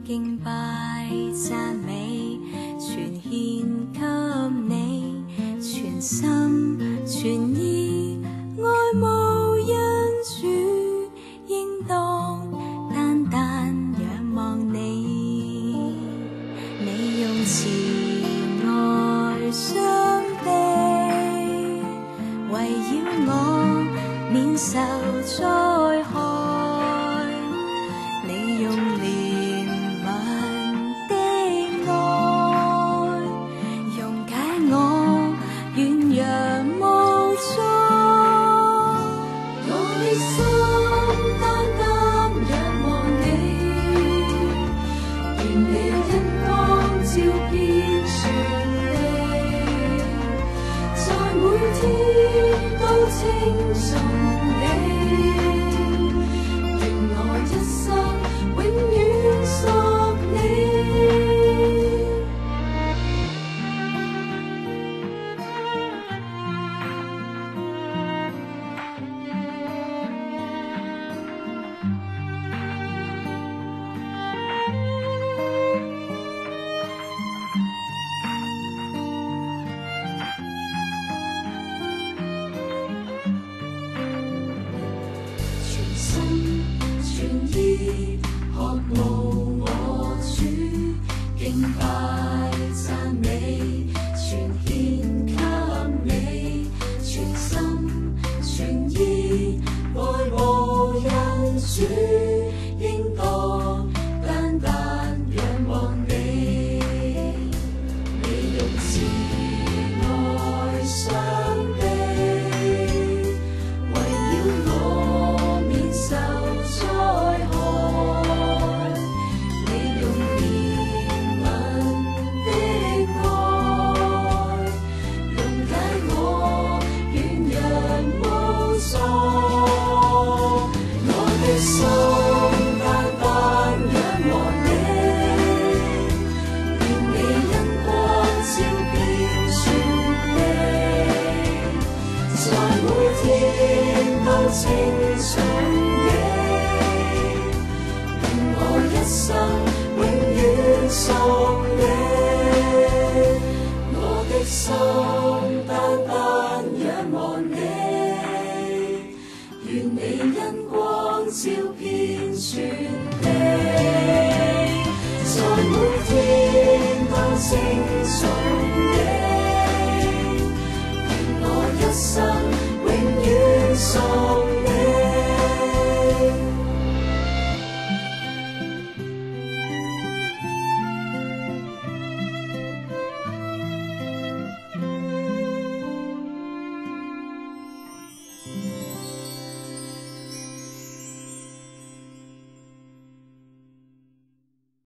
敬拜讚美，全獻給你，全心全意愛慕恩主，應當單單仰望你。你用慈愛雙臂圍繞我，免受災害。你用憐憫的愛溶解我軟弱無助。我的心單單仰望你，願你恩光照遍全地，在每天都稱頌你。願我一生永遠屬你。全心全意渴慕我主，敬拜讚美，全獻給你，全心全意愛慕恩主，應當單單仰望你。你用慈愛雙臂圍繞我，免受災害。你用憐憫的愛溶解我軟弱無助。我的心單單仰望你，願你恩光照遍全地，在每天都稱頌你。願我一生永遠屬你。我的心單單仰望你，願你恩光照遍全地，在每天都稱頌你。願我一生